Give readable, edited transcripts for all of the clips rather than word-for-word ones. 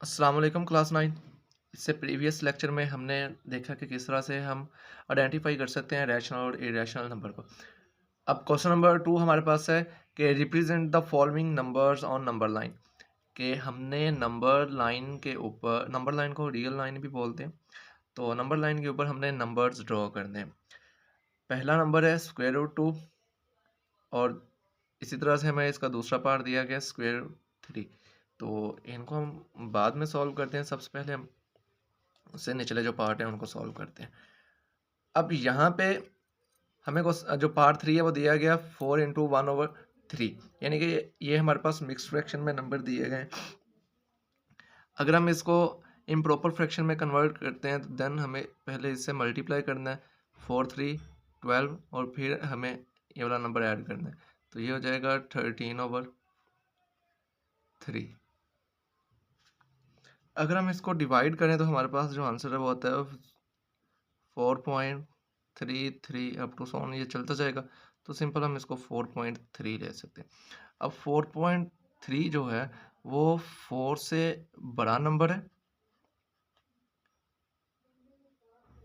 अस्सलाम वालेकुम क्लास 9। इससे प्रीवियस लेक्चर में हमने देखा कि किस तरह से हम आइडेंटिफाई कर सकते हैं रैशनल और इरेशनल नंबर को। अब क्वेश्चन नंबर 2 हमारे पास है कि represent the following numbers on number line. कि हमने नंबर लाइन के ऊपर, नंबर लाइन को रियल लाइन भी बोलते हैं, तो नंबर लाइन के ऊपर हमने नंबर्स ड्रॉ करने हैं। पहला नंबर है स्क्वायर रूट 2 और इसी तरह से हमें इसका दूसरा पार्ट दिया गया स्क्वायर रूट 3। तो इनको हम बाद में सॉल्व करते हैं। सबसे पहले हम उससे निचले जो पार्ट हैं उनको सॉल्व करते हैं। अब यहाँ पे हमें जो पार्ट 3 है वो दिया गया 4 इंटू 1/3, यानी कि ये हमारे पास मिक्स फ्रैक्शन में नंबर दिए गए हैं। अगर हम इसको इम्प्रॉपर फ्रैक्शन में कन्वर्ट करते हैं तो देन हमें पहले इससे मल्टीप्लाई करना है 4 3 12 और फिर हमें ये वाला नंबर ऐड करना है, तो ये हो जाएगा 13/3। अगर हम इसको डिवाइड करें तो हमारे पास जो आंसर है वो होता है 4.33 अप टू सो ऑन, ये चलता जाएगा। तो सिंपल हम इसको 4.3 ले सकते हैं। अब 4.3 जो है वो 4 से बड़ा नंबर है,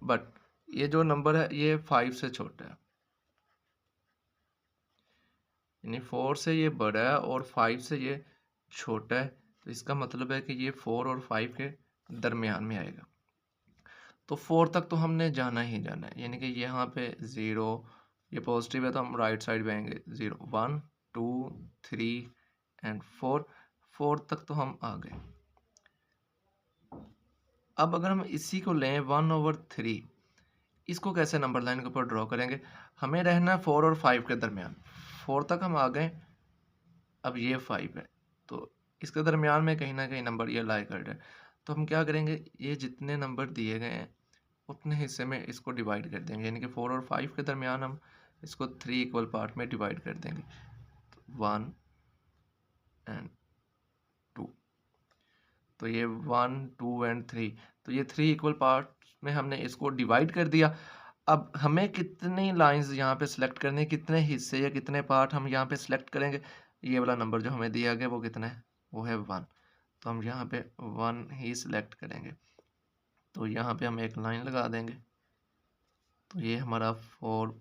बट ये जो नंबर है ये 5 से छोटा है, यानी 4 से ये बड़ा है और 5 से ये छोटा है। तो इसका मतलब है कि ये 4 और 5 के दरमियान में आएगा। तो 4 तक तो हमने जाना ही जाना है, यानी कि यहाँ पे 0, ये पॉजिटिव है तो हम राइट साइड पे आएंगे 0 1 2 3 एंड 4 तक तो हम आ गए। अब अगर हम इसी को लें 1/3, इसको कैसे नंबर लाइन के ऊपर ड्रॉ करेंगे? हमें रहना है 4 और 5 के दरमियान। 4 तक हम आ गए, अब ये 5 है तो इसके दरमियान में कहीं ना कहीं नंबर ये लाई कर रहा है। तो हम क्या करेंगे, ये जितने नंबर दिए गए हैं उतने हिस्से में इसको डिवाइड कर देंगे, यानी कि 4 और 5 के दरमियान हम इसको 3 इक्वल पार्ट में डिवाइड कर देंगे, 1 एंड 2। तो ये 1 2 एंड 3, तो ये 3 इक्वल पार्ट में हमने इसको डिवाइड कर दिया। अब हमें कितनी लाइंस यहाँ पे सिलेक्ट करनी है, कितने हिस्से या कितने पार्ट हम यहाँ पे सिलेक्ट करेंगे? ये वाला नंबर जो हमें दिया गया वो कितना है, वो है 1। तो हम यहाँ पे 1 ही सिलेक्ट करेंगे। तो यहाँ पे हम एक लाइन लगा देंगे, तो ये हमारा 4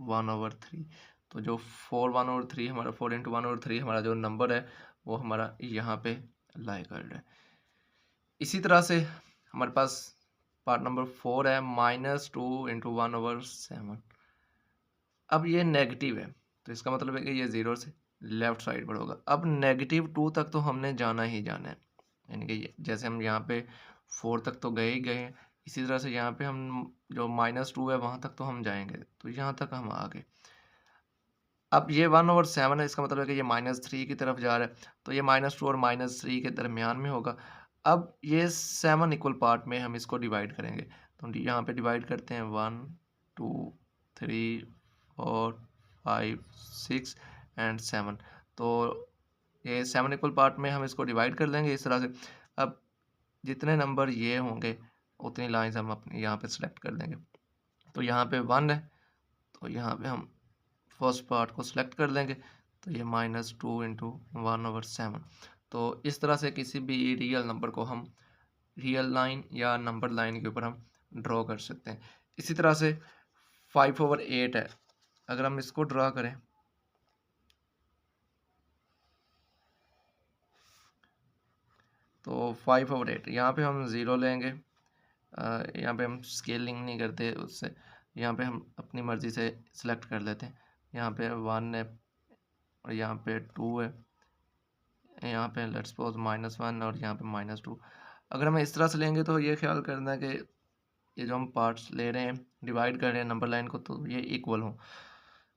1/3। तो जो 4 1/3 हमारा 4 इंटू 1/3 हमारा जो नंबर है वो हमारा यहाँ पे लाई कर रहा है। इसी तरह से हमारे पास पार्ट नंबर 4 है -2 इंटू 1/7। अब ये नेगेटिव है तो इसका मतलब है कि ये 0 से लेफ्ट साइड पर होगा। अब -2 तक तो हमने जाना ही जाना है, यानी कि जैसे हम यहाँ पे 4 तक तो गए ही गए हैं, इसी तरह से यहाँ पे हम जो -2 है वहाँ तक तो हम जाएंगे, तो यहाँ तक हम आ गए। अब ये 1/7 है, इसका मतलब है कि ये -3 की तरफ जा रहा है, तो ये -2 और -3 के दरमियान में होगा। अब ये 7 इक्वल पार्ट में हम इसको डिवाइड करेंगे, तो यहाँ पे डिवाइड करते हैं 1 2 3 4 5 6 एंड 7। तो ये 7 इक्वल पार्ट में हम इसको डिवाइड कर लेंगे इस तरह से। अब जितने नंबर ये होंगे उतनी लाइंस हम अपने यहाँ पे सिलेक्ट कर देंगे। तो यहाँ पे 1 है तो यहाँ पे हम फर्स्ट पार्ट को सिलेक्ट कर लेंगे, तो ये -2 इंटू 1/7। तो इस तरह से किसी भी रियल नंबर को हम रियल लाइन या नंबर लाइन के ऊपर हम ड्रॉ कर सकते हैं। इसी तरह से 5/8 है, अगर हम इसको ड्रॉ करें तो 5/8 यहाँ पे हम ज़ीरो लेंगे। यहाँ पे हम स्केलिंग नहीं करते उससे, यहाँ पे हम अपनी मर्ज़ी से सिलेक्ट कर लेते हैं। यहाँ पे 1 है और यहाँ पे 2 है, यहाँ पे लेट्स सपोज -1 और यहाँ पे -2। अगर हम इस तरह से लेंगे तो ये ख्याल करना है कि ये जो हम पार्ट्स ले रहे हैं, डिवाइड कर रहे हैं नंबर लाइन को, तो ये इक्वल हो।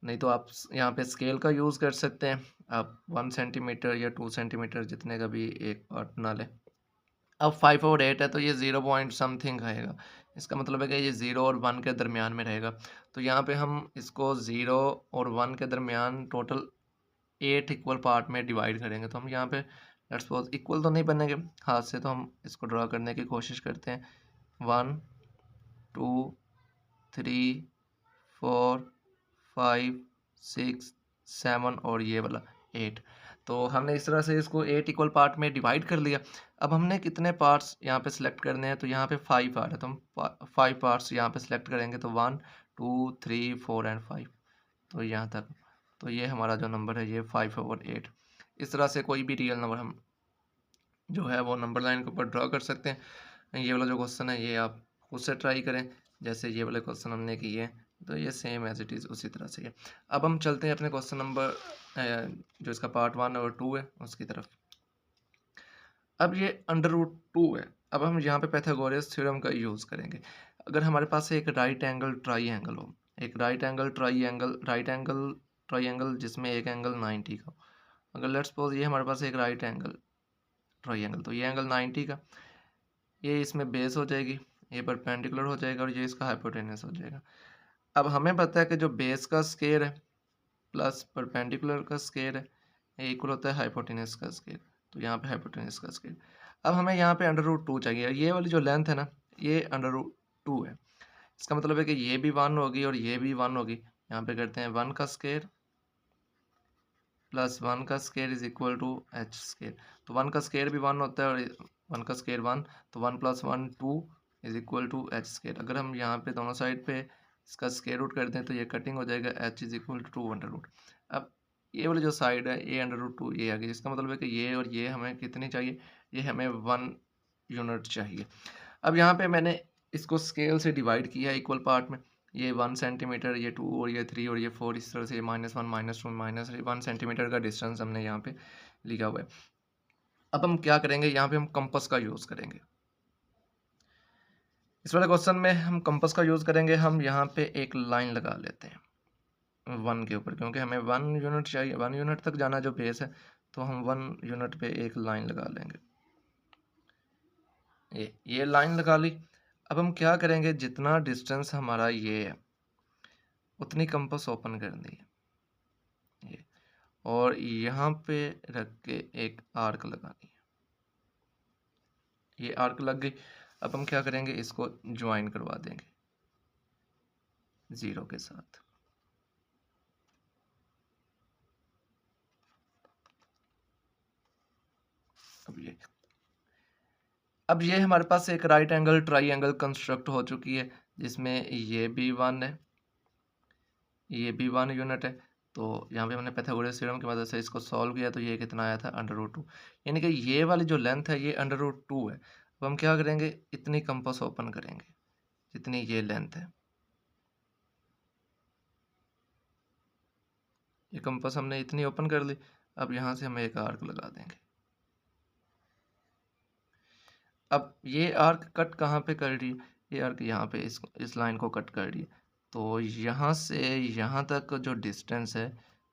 नहीं तो आप यहाँ पे स्केल का यूज़ कर सकते हैं, आप 1 सेंटीमीटर या 2 सेंटीमीटर जितने का भी एक पार्ट बना लें। अब 5/8 है तो ये 0 पॉइंट समथिंग आएगा, इसका मतलब है कि ये 0 और 1 के दरमियान में रहेगा। तो यहाँ पे हम इसको 0 और 1 के दरमियान टोटल 8 इक्वल पार्ट में डिवाइड करेंगे। तो हम यहाँ पे लेट्स सपोज इक्वल तो नहीं बनेंगे हाथ से, तो हम इसको ड्रा करने की कोशिश करते हैं। 1 2 3 4 5 6 7 और ये वाला 8। तो हमने इस तरह से इसको 8 इक्वल पार्ट में डिवाइड कर लिया। अब हमने कितने पार्ट्स यहाँ पे सिलेक्ट करने हैं, तो यहाँ पे 5 आ रहा है, तो हम 5 पार्ट्स यहाँ पे सिलेक्ट करेंगे, तो 1 2 3 4 एंड 5, तो यहाँ तक। तो ये हमारा जो नंबर है ये 5/8। इस तरह से कोई भी रियल नंबर हम जो है वो नंबर लाइन के ऊपर ड्रॉ कर सकते हैं। ये वाला जो क्वेश्चन है ये आप खुद से ट्राई करें, जैसे ये वाले क्वेश्चन हमने किए हैं, तो ये सेम एज इट इज़ उसी तरह से है। अब हम चलते हैं अपने क्वेश्चन नंबर जो इसका पार्ट 1 और 2 है उसकी तरफ। अब ये √2 है। अब हम यहाँ पे पाइथागोरस थ्योरम का यूज़ करेंगे। अगर हमारे पास एक राइट एंगल ट्राइएंगल हो, एक राइट एंगल ट्राइएंगल जिसमें एक एंगल 90 का हो। अगर लेट्स सपोज ये हमारे पास एक राइट एंगल ट्राइएंगल, तो ये एंगल 90 का, ये इसमें बेस हो जाएगी, ये परपेंडिकुलर हो जाएगा और ये इसका हाइपोटेनस हो जाएगा। अब हमें पता है कि जो बेस का स्क्वायर है प्लस परपेंडिकुलर का स्क्वायर है ये इक्वल होता है हाइपोटेनस का स्क्वायर, तो यहाँ पे हाइपोटेनस का स्क्वायर। अब हमें यहाँ पे √2 चाहिए, ये वाली जो लेंथ है ना ये √2 है। इसका मतलब है कि ये भी 1 होगी और ये भी 1 होगी। यहाँ पे करते हैं 1 का स्क्वायर प्लस 1 का square is equal to h square. तो 1 का स्क्वायर भी 1 होता है और 1 का स्क्वायर 1, तो 1 + 1 2 is equal to h square. अगर हम यहाँ पे दोनों साइड पे इसका स्क्वायर रूट कर दें तो ये कटिंग हो जाएगा, h इज इक्वल टू 2 √। अब ये वाली जो साइड है ये √2 ये आ गई, जिसका मतलब है कि ये और ये हमें कितनी चाहिए, ये हमें 1 यूनिट चाहिए। अब यहाँ पे मैंने इसको स्केल से डिवाइड किया इक्वल पार्ट में, ये 1 सेंटीमीटर, ये 2 और ये 3 और ये 4, इस तरह से ये -1 -2 -1 सेंटीमीटर का डिस्टेंस हमने यहाँ पे लिखा हुआ है। अब हम क्या करेंगे, यहाँ पे हम कंपास का यूज़ करेंगे। इस वाले क्वेश्चन में हम कंपास का यूज़ करेंगे। हम यहाँ पे एक लाइन लगा लेते हैं 1 के ऊपर, क्योंकि हमें 1 यूनिट चाहिए, 1 यूनिट तक जाना जो बेस है, तो हम 1 यूनिट पे एक लाइन लगा लेंगे। ये लाइन लगा ली। अब हम क्या करेंगे, जितना डिस्टेंस हमारा ये है उतनी कंपास ओपन करनी है ये, और यहाँ पे रख के एक आर्क लगानी है। ये आर्क लग गई। अब हम क्या करेंगे, इसको ज्वाइन करवा देंगे 0 के साथ। अब ये हमारे पास एक राइट एंगल ट्राइएंगल कंस्ट्रक्ट हो चुकी है, जिसमें ये भी 1 है, ये भी 1 यूनिट है। तो यहाँ पे हमने पाइथागोरस थ्योरम की मदद से इसको सॉल्व किया, तो ये कितना आया था √2, यानी कि ये वाली जो लेंथ है ये √2 है। अब हम क्या करेंगे, इतनी कंपास ओपन करेंगे जितनी ये लेंथ है। ये कंपास हमने इतनी ओपन कर ली। अब यहाँ से हम एक आर्क लगा देंगे। अब ये आर्क कट कहाँ पे कर रही है, ये आर्क यहाँ पे इस लाइन को कट कर रही है। तो यहाँ से यहाँ तक जो डिस्टेंस है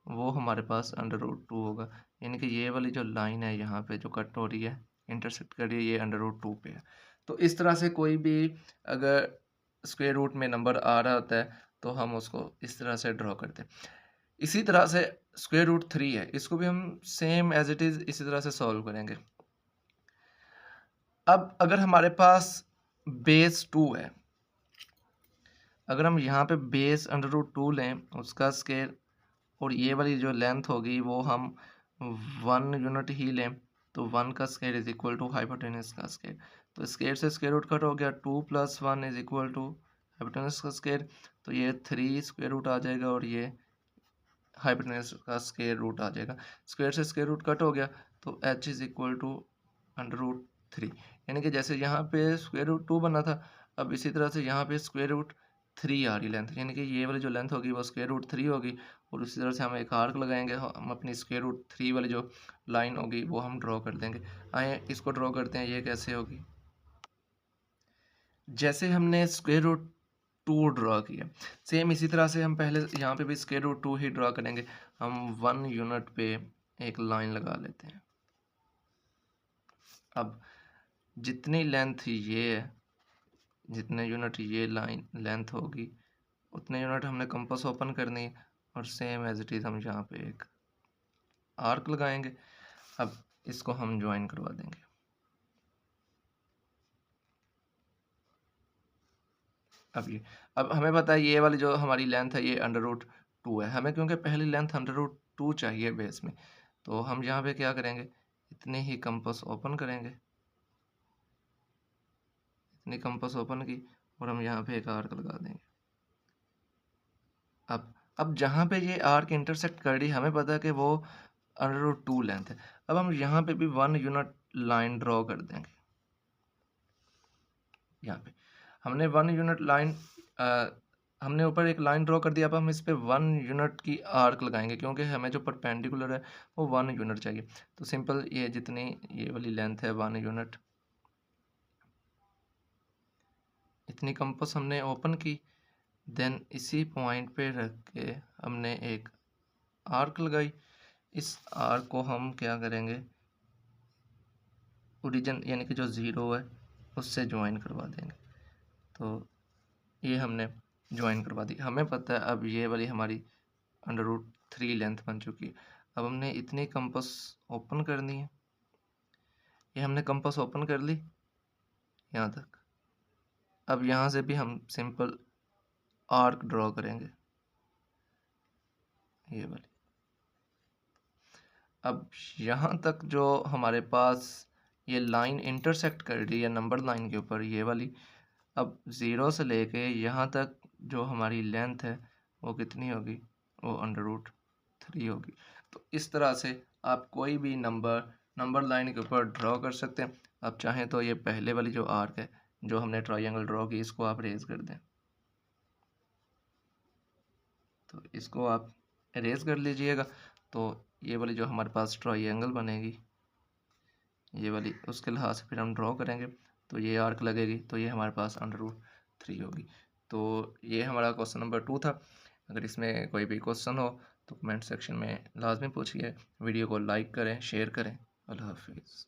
वो हमारे पास √2 होगा, यानी कि ये वाली जो लाइन है यहाँ पे जो कट हो रही है, इंटरसेक्ट कर रही है, ये √2 पे है। तो इस तरह से कोई भी अगर स्क्वायर रूट में नंबर आ रहा होता है तो हम उसको इस तरह से ड्रॉ करते हैं। इसी तरह से √3 है, इसको भी हम सेम एज इट इज़ इसी तरह से सॉल्व करेंगे। अब अगर हमारे पास बेस 2 है, अगर हम यहाँ पे बेस √2 लें उसका स्क्वायर, और ये वाली जो लेंथ होगी वो हम 1 यूनिट ही लें, तो 1 का square is equal to hypotenuse का स्क्वायर। तो स्क्वायर से स्क्वायर रूट कट हो गया, 2 + 1 इज इक्वल टू हाइपोटेनस का स्क्वायर, तो ये 3 स्क्वायर रूट आ जाएगा और ये हाइपोटेनस का स्क्वायर रूट आ जाएगा। स्क्वायर से स्क्वायर रूट कट हो गया, तो h इज इक्वल टू √3, यानी कि जैसे यहाँ पे √2 बना था, अब इसी तरह से यहाँ पे √3 आ रही लेंथ, यानी कि ये वाली जो लेंथ होगी वो √3 होगी। और उसी तरह से हम एक आर्क लगाएंगे, हम अपनी √3 वाली जो लाइन होगी वो हम ड्रॉ कर देंगे। आए इसको ड्रॉ करते हैं, ये कैसे होगी, जैसे हमने √2 ड्रॉ किया सेम इसी तरह से हम पहले यहाँ पे भी √2 ही ड्रॉ करेंगे। हम 1 यूनिट पे एक लाइन लगा लेते हैं। अब जितनी लेंथ ये है, जितने यूनिट ये लाइन लेंथ होगी उतने यूनिट हमने कंपास ओपन करनी है, और सेम एज इट इज़ हम यहाँ पे एक आर्क लगाएंगे। अब इसको हम ज्वाइन करवा देंगे। अब हमें पता है ये वाली जो हमारी लेंथ है ये √2 है, हमें क्योंकि पहली लेंथ √2 चाहिए बेस में, तो हम यहाँ पे क्या करेंगे, इतनी ही कंपास ओपन करेंगे, इतनी कंपास ओपन की और हम यहाँ पे एक आर्क लगा देंगे। अब जहाँ पे ये आर्क इंटरसेक्ट कर रही, हमें पता है कि वो √2 लेंथ है। अब हम यहाँ पे भी 1 यूनिट लाइन ड्रॉ कर देंगे। यहाँ पे हमने 1 यूनिट लाइन हमने ऊपर एक लाइन ड्रॉ कर दिया। अब हम इस पे 1 यूनिट की आर्क लगाएंगे, क्योंकि हमें जो परपेंडिकुलर है वो 1 यूनिट चाहिए। तो सिंपल ये जितनी ये वाली लेंथ है 1 यूनिट, इतनी कंपास हमने ओपन की। देन इसी पॉइंट पे रख के हमने एक आर्क लगाई। इस आर्क को हम क्या करेंगे, ओरिजिन यानी कि जो ज़ीरो है उससे ज्वाइन करवा देंगे। तो ये हमने ज्वाइन करवा दी। हमें पता है अब ये वाली हमारी √3 लेंथ बन चुकी है। अब हमने इतनी कंपास ओपन करनी है। ये हमने कंपास ओपन कर ली यहाँ तक। अब यहाँ से भी हम सिंपल आर्क ड्रॉ करेंगे, ये वाली। अब यहाँ तक जो हमारे पास ये लाइन इंटरसेक्ट कर रही है नंबर लाइन के ऊपर, ये वाली। अब 0 से लेके यहाँ तक जो हमारी लेंथ है वो कितनी होगी, वो √3 होगी। तो इस तरह से आप कोई भी नंबर लाइन के ऊपर ड्रॉ कर सकते हैं। आप चाहें तो ये पहले वाली जो आर्क है जो हमने ट्रायंगल ड्रॉ की, इसको आप रेज कर दें। तो इसको आप इरेज कर लीजिएगा। तो ये वाली जो हमारे पास ट्रायंगल बनेगी, ये वाली, उसके लिहाज से फिर हम ड्रॉ करेंगे। तो ये आर्क लगेगी, तो ये हमारे पास √3 होगी। तो ये हमारा क्वेश्चन नंबर 2 था। अगर इसमें कोई भी क्वेश्चन हो तो कमेंट सेक्शन में लाजमी पूछिए। वीडियो को लाइक करें, शेयर करें। अल्लाह हाफिज़।